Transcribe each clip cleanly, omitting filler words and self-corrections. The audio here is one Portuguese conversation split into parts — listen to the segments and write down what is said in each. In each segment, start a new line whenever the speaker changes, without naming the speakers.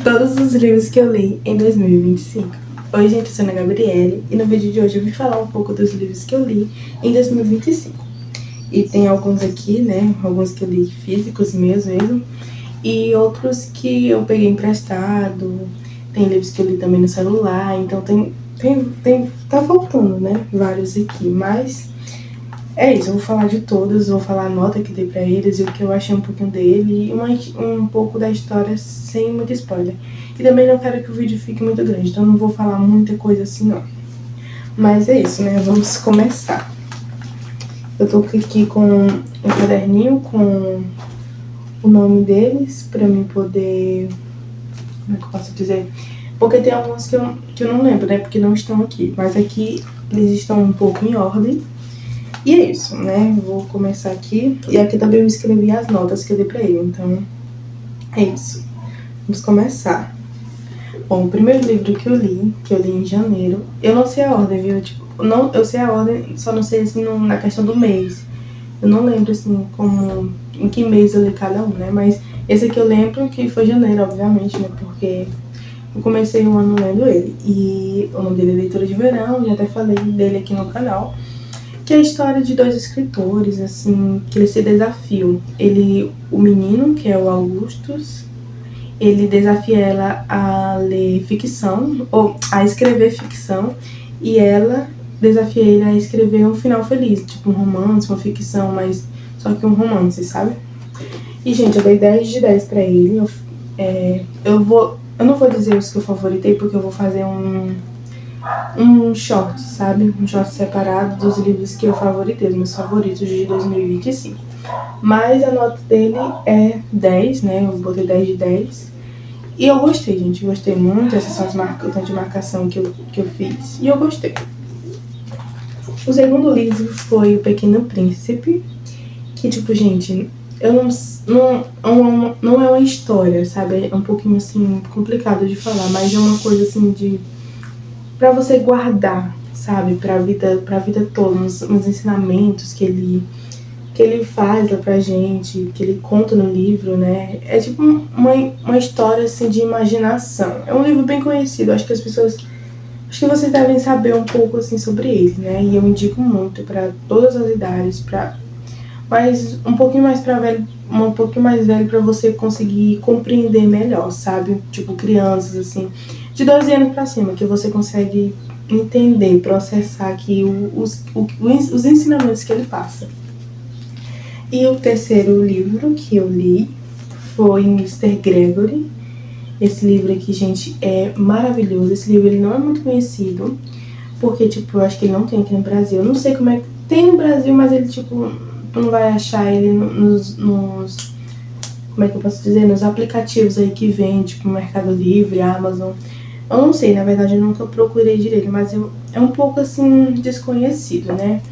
Todos os livros que eu li em 2025. Oi, gente, eu sou a Ana Gabriele e no vídeo de hoje eu vim falar um pouco dos livros que eu li em 2025. E tem alguns aqui, né, alguns que eu li físicos meus mesmo, e outros que eu peguei emprestado, tem livros que eu li também no celular, então tá faltando, né, vários aqui, mas é isso, eu vou falar de todos, vou falar a nota que dei pra eles e o que eu achei um pouquinho dele e um pouco da história sem muito spoiler. E também não quero que o vídeo fique muito grande, então não vou falar muita coisa assim não. Mas é isso, né, vamos começar. Eu tô aqui com um caderninho com o nome deles pra mim poder... Como é que eu posso dizer? Porque tem alguns que eu não lembro, né, porque não estão aqui. Mas aqui eles estão um pouco em ordem. E é isso, né? Vou começar aqui. E aqui também eu escrevi as notas que eu dei pra ele. Então, é isso. Vamos começar. Bom, o primeiro livro que eu li em janeiro, eu não sei a ordem, viu? Tipo, não, eu sei a ordem, só não sei assim na questão do mês. Eu não lembro assim como em que mês eu li cada um, né? Mas esse aqui eu lembro que foi janeiro, obviamente, né? Porque eu comecei o ano lendo ele. E o nome dele é Leitura de Verão, já até falei dele aqui no canal. Que é a história de dois escritores, assim, que eles se desafiam. O menino, que é o Augustus, ele desafia ela a ler ficção, ou a escrever ficção, e ela desafia ele a escrever um final feliz, tipo um romance, uma ficção, mas só que um romance, sabe? E, gente, eu dei 10 de 10 pra ele. Eu não vou dizer os que eu favoritei, porque eu vou fazer um short, sabe? Um short separado dos livros que eu favoritei, os meus favoritos de 2025. Mas a nota dele é 10, né? Eu botei 10 de 10. E eu gostei, gente. Gostei muito. Essas são o tanto de marcação que eu fiz. E eu gostei. O segundo livro foi O Pequeno Príncipe. Que, tipo, gente, não é uma história, sabe? É um pouquinho, assim, complicado de falar. Mas é uma coisa, assim, pra você guardar, sabe, pra vida toda, uns ensinamentos que ele faz lá pra gente, que ele conta no livro, né? É tipo uma história, assim, de imaginação. É um livro bem conhecido, acho que vocês devem saber um pouco, assim, sobre ele, né? E eu indico muito pra todas as idades, mas um pouquinho mais velho pra você conseguir compreender melhor, sabe? Tipo, crianças, assim, de 12 anos pra cima, que você consegue entender, processar aqui os ensinamentos que ele passa. E o terceiro livro que eu li foi Mr. Gregory. Esse livro aqui, gente, é maravilhoso. Esse livro ele não é muito conhecido, porque, tipo, eu acho que ele não tem aqui no Brasil. Eu não sei como é que tem no Brasil, mas ele, tipo, tu não vai achar ele nos como é que eu posso dizer? Nos aplicativos aí que vem, tipo, Mercado Livre, Amazon. Eu não sei, na verdade eu nunca procurei direito, mas é um pouco, assim, desconhecido, né?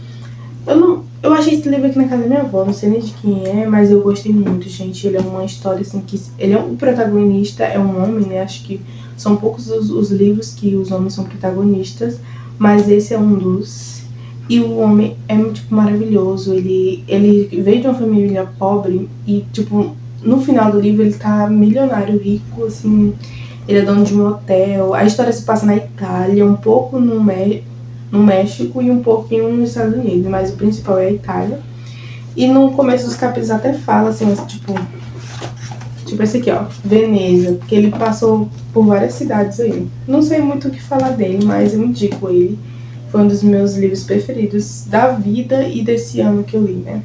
Eu achei esse livro aqui na casa da minha avó, não sei nem de quem é, mas eu gostei muito, gente. Ele é uma história, assim, que... o protagonista é um homem, né? Acho que são poucos os livros que os homens são protagonistas, mas esse é um dos... E o homem é, tipo, maravilhoso. Ele veio de uma família pobre e, tipo, no final do livro ele tá milionário, rico, assim... Ele é dono de um hotel. A história se passa na Itália, um pouco no México e um pouquinho nos Estados Unidos, mas o principal é a Itália. E no começo dos capítulos até fala, assim, tipo esse aqui, ó, Veneza, porque ele passou por várias cidades aí. Não sei muito o que falar dele, mas eu indico ele. Foi um dos meus livros preferidos da vida e desse ano que eu li, né?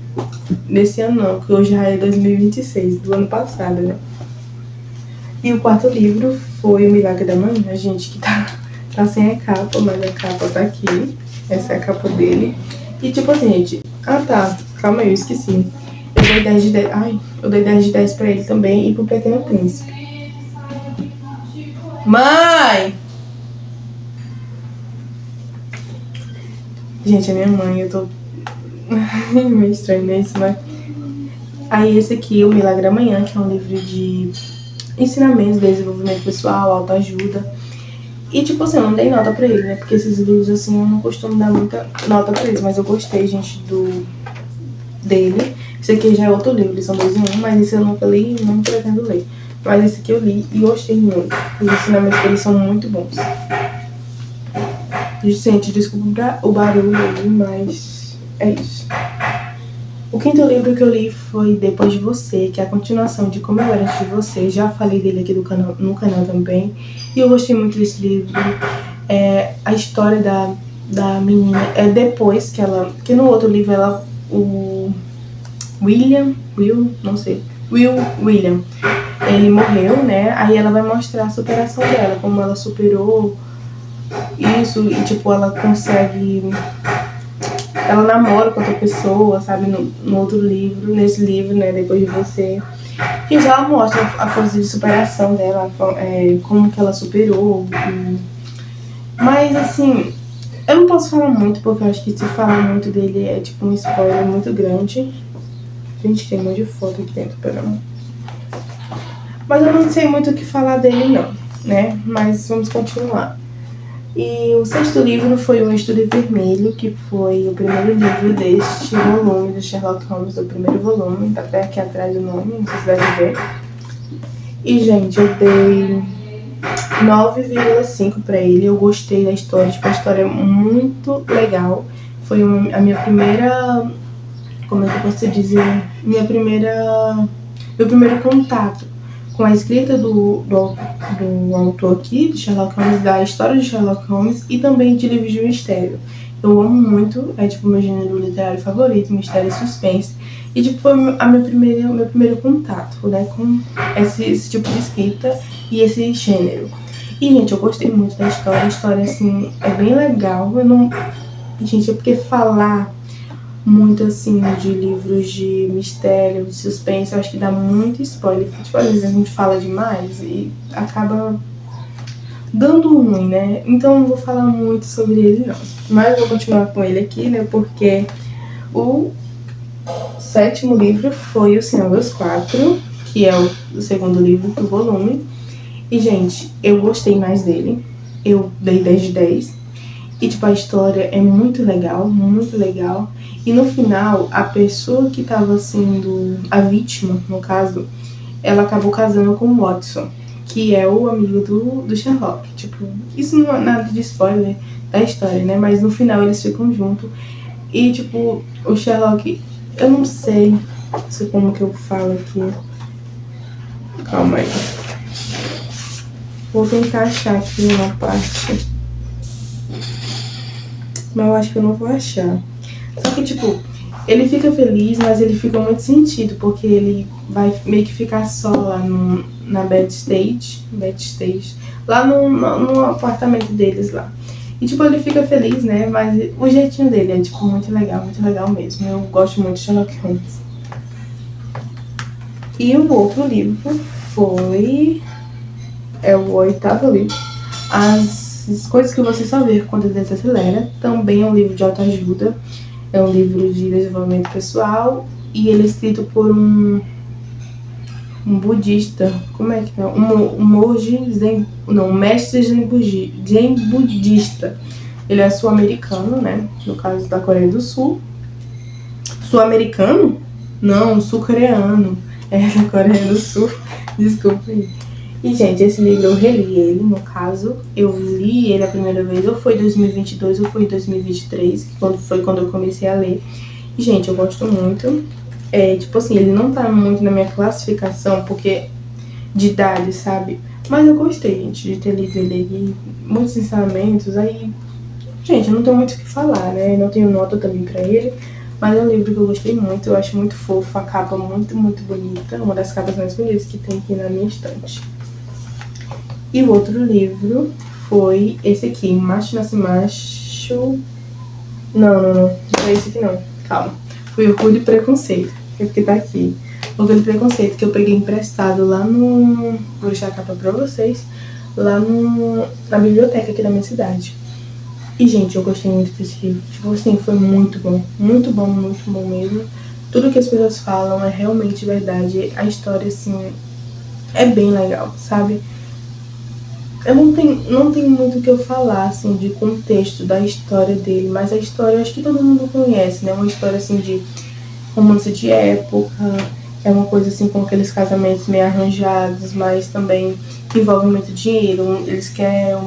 Desse ano não, que hoje já é 2026, do ano passado, né? E o quarto livro foi O Milagre da Manhã, gente, que tá sem a capa, mas a capa tá aqui. Essa é a capa dele. E tipo assim, gente... Ah, tá. Calma aí, eu esqueci. Eu dei 10 de 10... Ai, eu dei 10 de 10 pra ele também e pro Pequeno Príncipe. Mãe! Gente, a minha mãe, eu tô... meio estranho nisso, mas... Aí esse aqui, O Milagre da Manhã, que é um livro de ensinamentos, desenvolvimento pessoal, autoajuda. E, tipo assim, eu não dei nota pra ele, né? Porque esses livros, assim, eu não costumo dar muita nota pra eles. Mas eu gostei, gente, dele. Esse aqui já é outro livro, eles são dois em um. Mas esse eu nunca li e não pretendo ler. Mas esse aqui eu li e gostei muito. Os ensinamentos deles são muito bons. Gente, desculpa o barulho aí, mas é isso. O quinto livro que eu li foi Depois de Você, que é a continuação de Como Eu Era Antes de Você. Já falei dele aqui no canal também. E eu gostei muito desse livro. A história da menina é depois que ela... Que no outro livro o William, ele morreu, né? Aí ela vai mostrar a superação dela, como ela superou isso e, tipo, ela consegue... Ela namora com outra pessoa, sabe? No outro livro, nesse livro, né? Depois de Você. E já ela mostra a coisa de superação dela, como que ela superou. Mas, assim, eu não posso falar muito, porque eu acho que se falar muito dele é, tipo, um spoiler muito grande. Gente, tem um monte de foto aqui dentro, perdão. Mas eu não sei muito o que falar dele, não, né? Mas vamos continuar. E o sexto livro foi O Estúdio Vermelho, que foi o primeiro livro deste volume do Sherlock Holmes, do primeiro volume. Tá até aqui atrás do nome, não sei se deve ver. E, gente, eu dei 9,5 pra ele. Eu gostei da história, tipo, a história é muito legal. Foi a minha primeira... Como é que eu posso dizer? Meu primeiro contato com a escrita do autor aqui, de Sherlock Holmes, da história de Sherlock Holmes e também de livros de mistério. Eu amo muito, é tipo meu gênero literário favorito, mistério e suspense. E tipo, foi meu primeiro contato, né, com esse tipo de escrita e esse gênero. E, gente, eu gostei muito da história. A história, assim, é bem legal. Gente, é porque falar muito, assim, de livros de mistério, de suspense, eu acho que dá muito spoiler. Tipo, às vezes a gente fala demais e acaba dando ruim, né? Então não vou falar muito sobre ele, não. Mas eu vou continuar com ele aqui, né? Porque o sétimo livro foi O Senhor dos Quatro, que é o segundo livro do volume. E, gente, eu gostei mais dele. Eu dei 10 de 10. E, tipo, a história é muito legal, muito legal. E no final, a pessoa que tava sendo a vítima, no caso, ela acabou casando com o Watson, que é o amigo do Sherlock. Tipo, isso não é nada de spoiler da história, né? Mas no final eles ficam juntos. E, tipo, o Sherlock, eu não sei como que eu falo aqui. Calma aí. Vou tentar achar aqui uma parte. Mas eu acho que eu não vou achar. Só que, tipo, ele fica feliz, mas ele fica muito sentido, porque ele vai meio que ficar só lá na backstage, lá no apartamento deles lá. E, tipo, ele fica feliz, né, mas o jeitinho dele é, tipo, muito legal mesmo. Eu gosto muito de Sherlock Holmes. E o outro livro foi... o oitavo livro. As coisas que você só vê quando desacelera. Também é um livro de autoajuda. É um livro de desenvolvimento pessoal. E ele é escrito por um budista. Como é que é? Um mestre zen budista. Ele é sul-americano, né? No caso da Coreia do Sul. Sul-americano? Não, sul-coreano. É da Coreia do Sul. Desculpa aí. E, gente, esse livro eu reli ele, no caso. Eu li ele a primeira vez, ou foi em 2022 ou foi em 2023, que foi quando eu comecei a ler. E, gente, eu gosto muito. Tipo assim, ele não tá muito na minha classificação, porque de idade, sabe? Mas eu gostei, gente, de ter lido ele aqui. Muitos ensinamentos, aí... Gente, eu não tenho muito o que falar, né? Não tenho nota também pra ele. Mas é um livro que eu gostei muito, eu acho muito fofo, a capa muito, muito bonita. Uma das capas mais bonitas que tem aqui na minha estante. E o outro livro foi esse aqui, Macho Nasce Macho... Não é esse aqui não, calma. Foi Orgulho e Preconceito, é porque tá aqui. Orgulho e Preconceito, que eu peguei emprestado lá no... Vou deixar a capa pra vocês. Lá na biblioteca aqui da minha cidade. E, gente, eu gostei muito desse livro. Tipo assim, foi muito bom mesmo. Tudo que as pessoas falam é realmente verdade. A história, assim, é bem legal, sabe? Eu não tenho muito o que eu falar, assim, de contexto da história dele, mas a história, acho que todo mundo conhece, né? Uma história, assim, de romance de época, É uma coisa assim com aqueles casamentos meio arranjados, mas também envolve muito dinheiro. Eles querem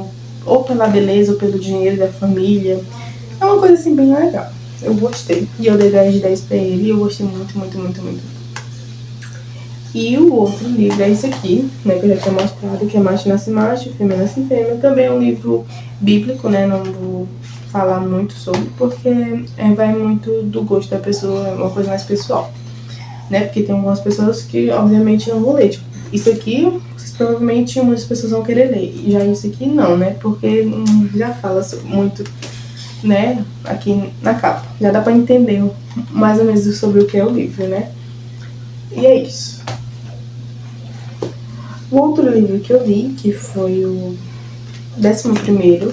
ou pela beleza ou pelo dinheiro da família. É uma coisa assim bem legal. Eu gostei. E eu dei 10 de 10 pra ele e eu gostei muito, muito, muito, muito. E o outro livro é esse aqui, né, que eu já tinha mostrado, que é Macho Nasce Macho, Fêmea Nasce Fêmea. Também é um livro bíblico, né, não vou falar muito sobre, porque vai muito do gosto da pessoa, é uma coisa mais pessoal, né, porque tem algumas pessoas que, obviamente, não vão ler. Tipo, isso aqui, provavelmente, muitas pessoas vão querer ler. E já isso aqui, não, né, porque já fala muito, né, aqui na capa. Já dá pra entender mais ou menos sobre o que é o livro, né. E é isso. O outro livro que eu li, que foi o 11º,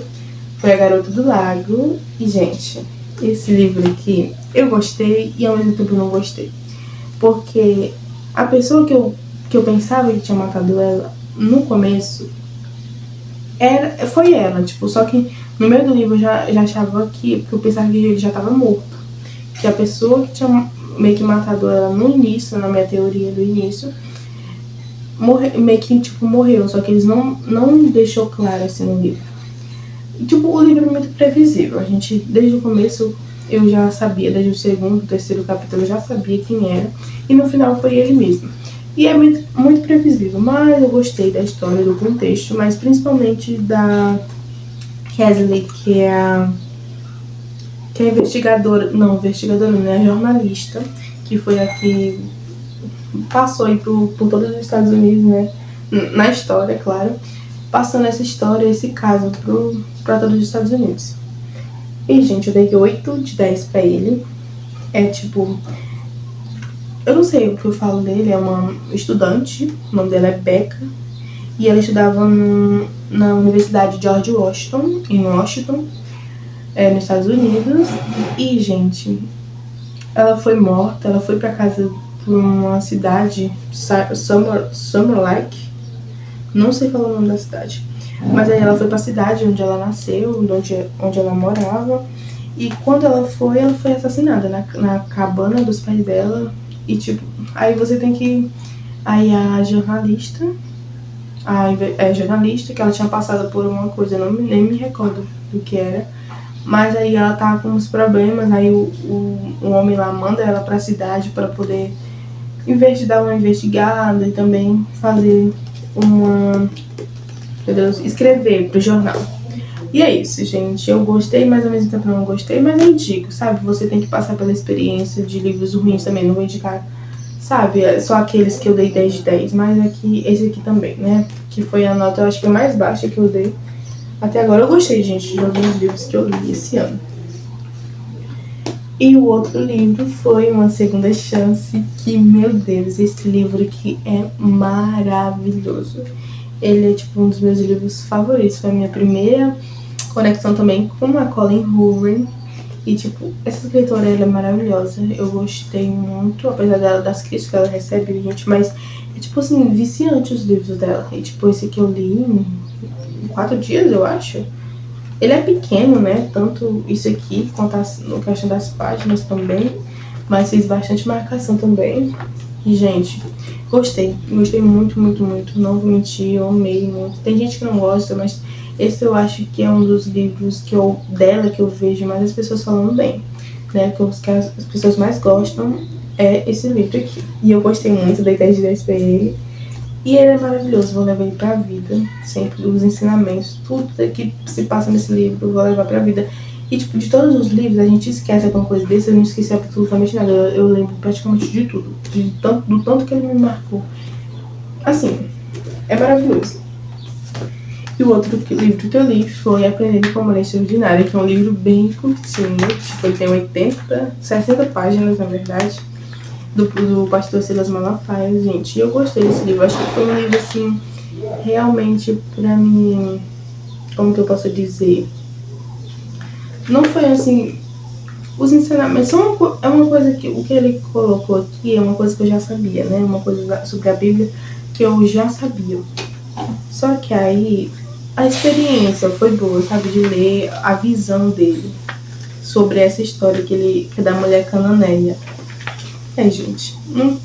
foi A Garota do Lago. E, gente, esse livro aqui eu gostei e ao mesmo tempo não gostei. Porque a pessoa que eu pensava que tinha matado ela no começo foi ela, tipo, só que no meio do livro eu já achava que, porque eu pensava que ele já estava morto. Que a pessoa que tinha meio que matado ela no início, na minha teoria do início, meio que, tipo, morreu, só que eles não deixou claro, assim, no livro. E, tipo, o livro é muito previsível. A gente, desde o começo, eu já sabia, desde o segundo, terceiro capítulo, eu já sabia quem era. E no final foi ele mesmo. E é muito, muito previsível, mas eu gostei da história, do contexto, mas principalmente da Cassidy, que é a investigadora, não, né, a jornalista, que foi a que passou aí por todos os Estados Unidos, né, na história, claro, passando essa história, esse caso para todos os Estados Unidos. E, gente, eu dei 8 de 10 pra ele. É tipo, eu não sei o que eu falo dele, é uma estudante, o nome dela é Becca, e ela estudava na Universidade George Washington, em Washington, nos Estados Unidos. E, gente, ela foi morta, ela foi pra casa por uma cidade, Summer Lake, não sei falar o nome da cidade, mas aí ela foi pra cidade onde ela nasceu, onde ela morava, e quando ela foi assassinada na cabana dos pais dela. E tipo, aí você tem que, aí a jornalista, que ela tinha passado por uma coisa, nem me recordo do que era, mas aí ela tava com uns problemas, aí o homem lá manda ela pra cidade pra poder dar uma investigada e também fazer escrever pro jornal. E é isso, gente. Eu gostei, mas ao mesmo tempo não gostei, mas eu indico, sabe? Você tem que passar pela experiência de livros ruins também. Não vou indicar, sabe? Só aqueles que eu dei 10 de 10, mas aqui, esse aqui também, né? Que foi a nota, eu acho que a mais baixa que eu dei. Até agora eu gostei, gente, de alguns livros que eu li esse ano. E o outro livro foi Uma Segunda Chance, que, meu Deus, esse livro aqui é maravilhoso. Ele é, tipo, um dos meus livros favoritos. Foi a minha primeira conexão também com a Colleen Hoover. E, tipo, essa escritora, ela é maravilhosa. Eu gostei muito, apesar das críticas que ela recebe, gente. Mas é, tipo assim, viciante os livros dela. E, tipo, esse aqui eu li em 4 dias, eu acho. Ele é pequeno, né? Tanto isso aqui, quanto no questão das páginas também. Mas fez bastante marcação também. E, gente, gostei muito, muito, muito. Não vou mentir, eu amei muito. Tem gente que não gosta, mas esse eu acho que é um dos livros dela que eu vejo mais as pessoas falando bem, né? Que as pessoas mais gostam é esse livro aqui. E eu gostei muito, dei 10 de 10 pra ele. E ele é maravilhoso, vou levar ele pra vida. Sempre os ensinamentos, tudo que se passa nesse livro, eu vou levar pra vida. E, tipo, de todos os livros, a gente esquece alguma coisa desse, eu não esqueci absolutamente nada. Eu lembro praticamente de tudo, do tanto que ele me marcou. Assim, é maravilhoso. E o outro livro que eu li foi Aprendendo com a Mulher Extraordinária, que é um livro bem curtinho, tipo, ele tem 60 páginas, na verdade, do pastor Silas Malafaia, gente. E eu gostei desse livro, acho que foi um livro, assim, realmente, pra mim, como que eu posso dizer? Não foi assim, os ensinamentos é uma coisa que o que ele colocou aqui é uma coisa que eu já sabia, né? Uma coisa sobre a Bíblia que eu já sabia. Só que aí a experiência foi boa, sabe? De ler a visão dele sobre essa história que é da mulher cananeia. Gente,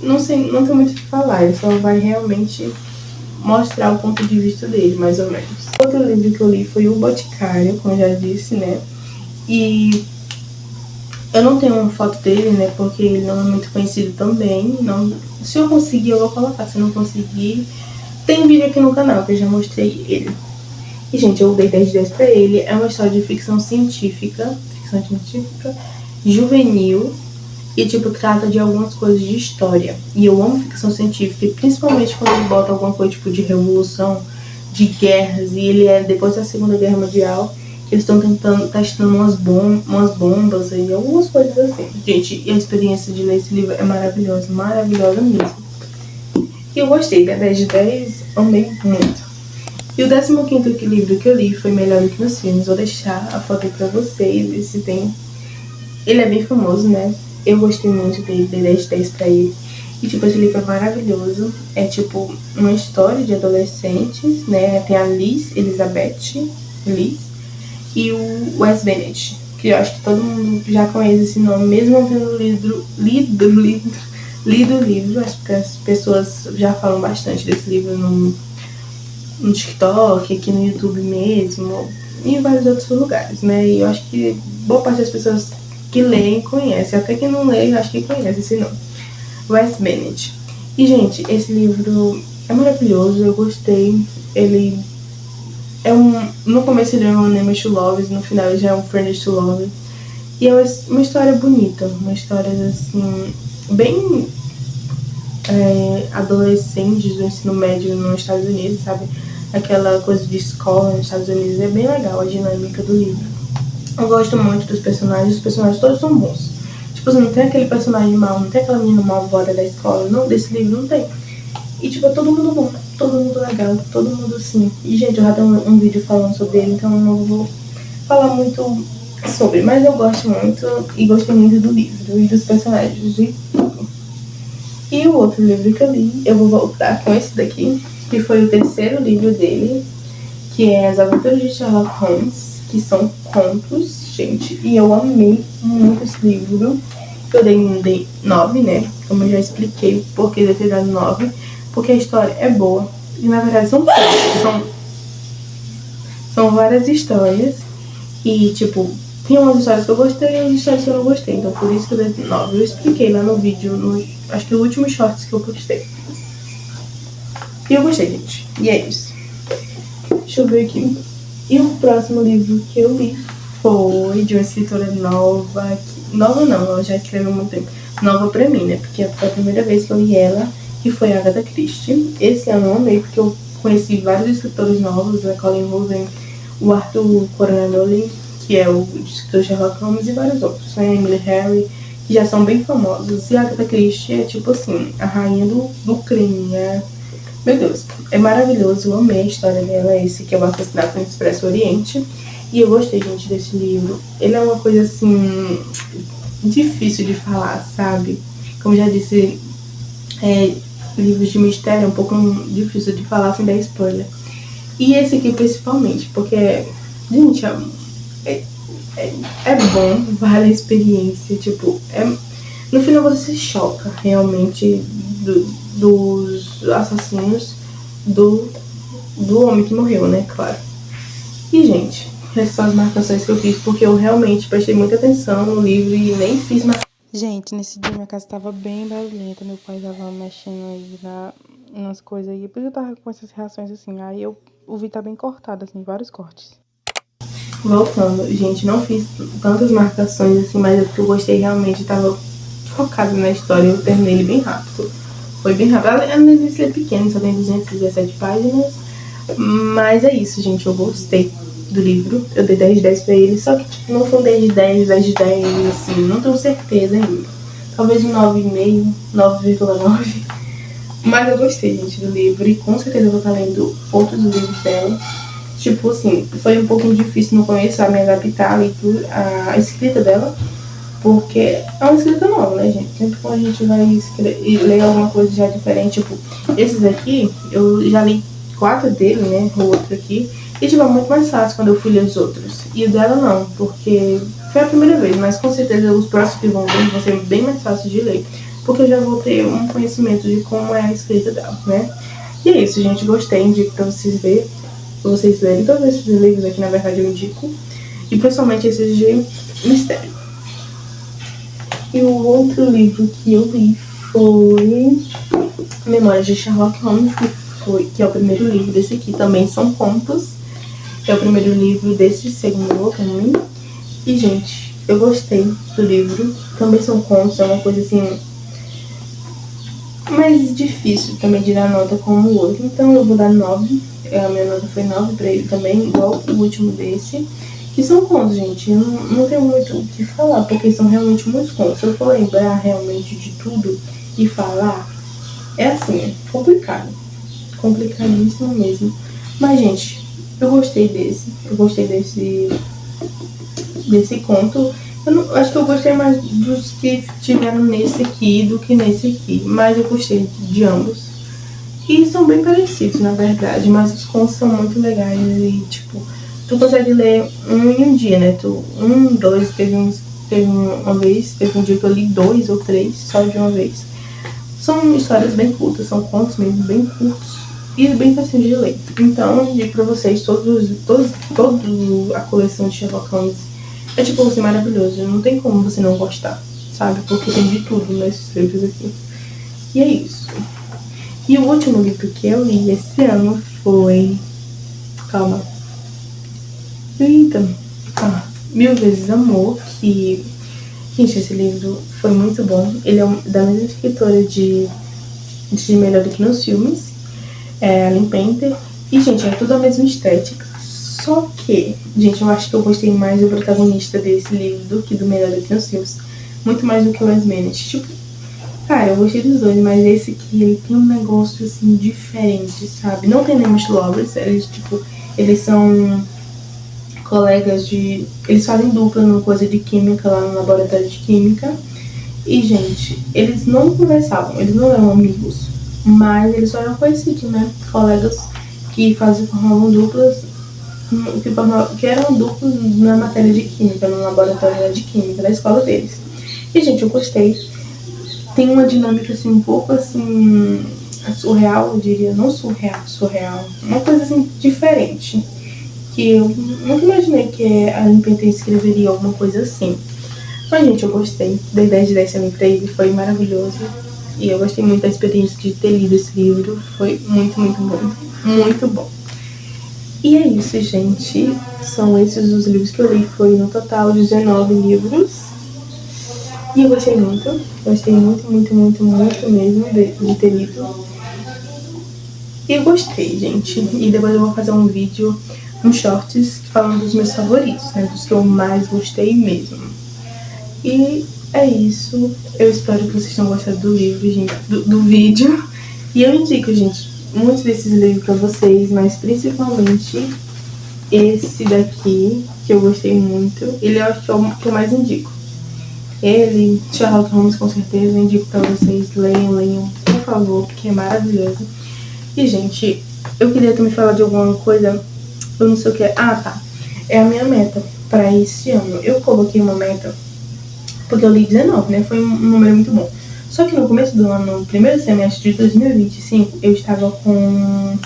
não sei, não tem muito o que falar, ele só vai realmente mostrar o ponto de vista dele, mais ou menos. Outro livro que eu li foi O Boticário, como eu já disse, né? E eu não tenho uma foto dele, né? Porque ele não é muito conhecido também. Não, se eu conseguir, eu vou colocar. Se eu não conseguir, tem vídeo aqui no canal que eu já mostrei ele. E, gente, eu dei 10 de 10 pra ele. É uma história de ficção científica juvenil. E, tipo, trata de algumas coisas de história. E eu amo ficção científica, e principalmente quando ele bota alguma coisa, tipo, de revolução, de guerras. E ele é depois da Segunda Guerra Mundial, que eles estão testando umas bombas e algumas coisas assim. Gente, e a experiência de ler esse livro é maravilhosa, maravilhosa mesmo. E eu gostei, né? 10 de 10, amei muito. E o 15º livro que eu li foi Melhor do que nos Filmes. Vou deixar a foto aí pra vocês, ver se tem. Ele é bem famoso, né? Eu gostei muito dele, dei 10 de 10 pra ele. E, tipo, esse livro é maravilhoso. É, tipo, uma história de adolescentes, né? Tem a Elizabeth Liz, e o Wes Bennet, que eu acho que todo mundo já conhece esse nome, mesmo não tendo lido o livro. Acho que as pessoas já falam bastante desse livro no TikTok, aqui no YouTube mesmo, e em vários outros lugares, né? E eu acho que boa parte das pessoas que leem conhece, até quem não lê, acho que conhece esse nome, Wes Bennet. E, gente, esse livro é maravilhoso, eu gostei. Ele é no começo ele é um Enemies to Lovers, no final ele já é um Friends to Lovers. E é uma história bonita, uma história, assim, bem adolescentes do ensino médio nos Estados Unidos, sabe? Aquela coisa de escola nos Estados Unidos, é bem legal a dinâmica do livro. Eu gosto muito dos personagens, os personagens todos são bons. Tipo, não tem aquele personagem mau, não tem aquela menina malvada da escola, não, desse livro não tem. E, tipo, é todo mundo bom, todo mundo legal, todo mundo assim. E, gente, eu já tenho um vídeo falando sobre ele, então eu não vou falar muito sobre. Mas eu gosto muito e gostei muito do livro e dos personagens e tudo. E o outro livro que eu li, eu vou voltar com esse daqui, que foi o terceiro livro dele, que é As Aventuras de Sherlock Holmes, que são contos, gente. E eu amei muito esse livro. Eu dei 9, né? Como eu já expliquei o porquê de ter dado 9. Porque a história é boa. E, na verdade, são várias histórias. E, tipo, tem umas histórias que eu gostei e umas histórias que eu não gostei. Então, por isso que eu dei 9. Eu expliquei lá no vídeo, acho que o último shorts que eu postei. E eu gostei, gente. E é isso. Deixa eu ver aqui. E o próximo livro que eu li foi de uma escritora nova. Nova não, ela já escreveu há muito tempo. Nova pra mim, né? Porque foi a primeira vez que eu li ela, que foi a Agatha Christie. Esse ano eu amei, porque eu conheci vários escritores novos, né? Colin Hoover, o Arthur Conan Doyle, que é o escritor Sherlock Holmes, e vários outros, né? Emily Henry, que já são bem famosos. E a Agatha Christie é, tipo assim, a rainha do crime, né? Meu Deus, é maravilhoso, eu amei a história dela, esse que é o Assassinato no Expresso Oriente. E eu gostei, gente, desse livro. Ele é uma coisa, assim, difícil de falar, sabe? Como já disse, livros de mistério é um pouco difícil de falar sem dar spoiler. E esse aqui principalmente, porque, gente, é bom, vale a experiência, tipo, no final você se choca realmente dos assassinos do homem que morreu, né, claro. E, gente, essas são as marcações que eu fiz, porque eu realmente prestei muita atenção no livro e nem fiz marcações. Gente, nesse dia minha casa tava bem barulhenta, meu pai tava mexendo aí nas coisas aí, por isso eu tava com essas reações assim, aí o vídeo tá bem cortado, assim, vários cortes. Voltando, gente, não fiz tantas marcações assim, mas é porque eu gostei realmente, tava focado na história, eu terminei ele bem rápido. Foi bem rápido, além de ser pequeno, só tem 217 páginas, mas é isso, gente, eu gostei do livro, eu dei 10 de 10 pra ele, só que tipo, não foi um 10 de 10, 10 de 10, assim, não tenho certeza ainda. Talvez um 9,5, 9,9. Mas eu gostei, gente, do livro, e com certeza eu vou estar lendo outros livros dela. Tipo assim, foi um pouquinho difícil no começo a me adaptar à escrita dela, porque é uma escrita nova, né, gente? Sempre quando a gente vai ler alguma coisa já diferente, tipo, esses aqui, eu já li 4 dele, né, o outro aqui, e tipo, é muito mais fácil quando eu fui ler os outros. E o dela não, porque foi a primeira vez, mas com certeza os próximos que vão ser bem mais fáceis de ler. porque eu já vou ter um conhecimento de como é a escrita dela, né? E é isso, gente, gostei, indico pra vocês verem, pra vocês lerem todos esses livros aqui, na verdade eu indico, e principalmente esses de mistério. E o outro livro que eu li foi Memórias de Sherlock Holmes, que é o primeiro livro desse aqui, também são contos, é o primeiro livro desse segundo volume. E, gente, eu gostei do livro, também são contos, é uma coisa assim mais difícil também de dar nota como o outro, então eu vou dar 9, a minha nota foi 9 pra ele também, igual o último desse, que são contos, gente, eu não tenho muito o que falar, porque são realmente muitos contos. Se eu for lembrar realmente de tudo e falar, é assim, é complicado, complicadíssimo mesmo. Mas, gente, eu gostei desse conto. Acho que eu gostei mais dos que tiveram nesse aqui do que nesse aqui, mas eu gostei de ambos. E são bem parecidos, na verdade, mas os contos são muito legais e, tipo, tu consegue ler um em um dia, né? Teve uma vez, teve um dia que eu li 2 ou 3 só de uma vez. São histórias bem curtas, são contos mesmo bem curtos e bem fácil de ler. Então, eu digo pra vocês, toda a coleção de Sherlock Holmes é tipo assim, maravilhoso. Não tem como você não gostar, sabe? Porque tem de tudo nesses livros aqui. E é isso. E o último livro que eu li esse ano foi... Calma. Eita. Mil Vezes Amor, que... Gente, esse livro foi muito bom. Ele é da mesma escritora de Melhor do que nos Filmes, a Ellen Painter. E, gente, é tudo a mesma estética. Só que, gente, eu acho que eu gostei mais do protagonista desse livro do que do Melhor do que nos Filmes. Muito mais do que o Wes Bennet. Tipo, cara, eu gostei dos dois, mas esse aqui, ele tem um negócio, assim, diferente, sabe? Não tem nenhum lovers, eles são colegas de... Eles fazem dupla numa coisa de química lá no laboratório de química. E, gente, eles não conversavam, eles não eram amigos, mas eles só eram conhecidos, né? Colegas que formavam duplas, que eram duplos na matéria de química, no laboratório de química da escola deles. E, gente, eu gostei. Tem uma dinâmica, assim, um pouco, assim, surreal, eu diria. Não surreal. Uma coisa, assim, diferente. Que eu nunca imaginei que a Ellen Painter escreveria alguma coisa assim. Mas, gente, eu gostei. Dei 10 de 10 também pra ele. Foi maravilhoso. E eu gostei muito da experiência de ter lido esse livro. Foi muito, muito bom. Muito bom. E é isso, gente. São esses os livros que eu li. Foi no total 19 livros. E eu gostei muito. Gostei muito, muito, muito, muito mesmo de ter lido. E eu gostei, gente. E depois eu vou fazer um vídeo, shorts, falando dos meus favoritos, né? Dos que eu mais gostei mesmo. E é isso. Eu espero que vocês tenham gostado do livro, gente, do vídeo. E eu indico, gente, muitos desses livros pra vocês, mas principalmente esse daqui, que eu gostei muito. Ele eu acho que é o que eu mais indico. Ele, Sherlock Holmes, com certeza, eu indico pra vocês. Leiam, por favor, porque é maravilhoso. E, gente, eu queria também falar de alguma coisa, eu não sei o que é. Ah, tá. É a minha meta pra esse ano. Eu coloquei uma meta porque eu li 19, né? Foi um número muito bom. Só que no começo do ano, no primeiro semestre de 2025, eu estava com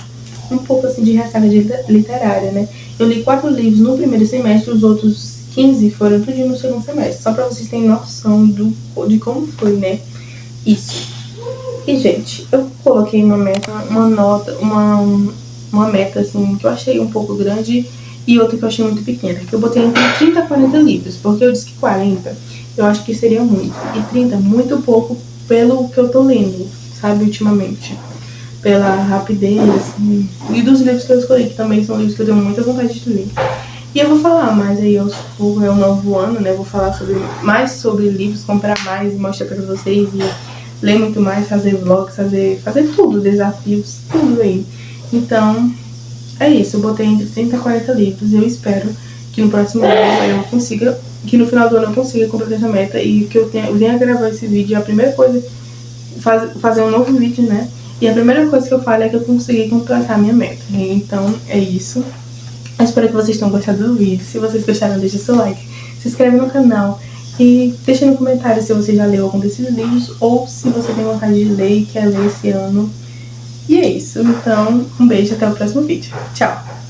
um pouco assim de ressaca literária, né? Eu li 4 livros no primeiro semestre, os outros 15 foram tudo no segundo semestre. Só pra vocês terem noção de como foi, né? Isso. E, gente, eu coloquei uma meta, uma meta assim, que eu achei um pouco grande e outra que eu achei muito pequena. Que eu botei entre 30 a 40 livros, porque eu disse que 40 eu acho que seria muito. E 30, muito pouco pelo que eu tô lendo, sabe, ultimamente. Pela rapidez, assim, e dos livros que eu escolhi, que também são livros que eu tenho muita vontade de ler. E eu vou falar mais aí, é um novo ano, né? Eu vou falar mais sobre livros, comprar mais e mostrar pra vocês. E ler muito mais, fazer vlogs, fazer tudo, desafios, tudo aí. Então, é isso. Eu botei entre 30 a 40 livros. E eu espero que no próximo ano eu consiga, que no final do ano eu consiga completar essa meta e que eu venha gravar esse vídeo. A primeira coisa, fazer um novo vídeo, né? E a primeira coisa que eu falo é que eu consegui completar a minha meta. Então, é isso. Eu espero que vocês tenham gostado do vídeo. Se vocês gostaram, deixa seu like, se inscreve no canal E deixa no comentário se você já leu algum desses livros ou se você tem vontade de ler e quer ler esse ano. E é isso. Então, um beijo, até o próximo vídeo. Tchau!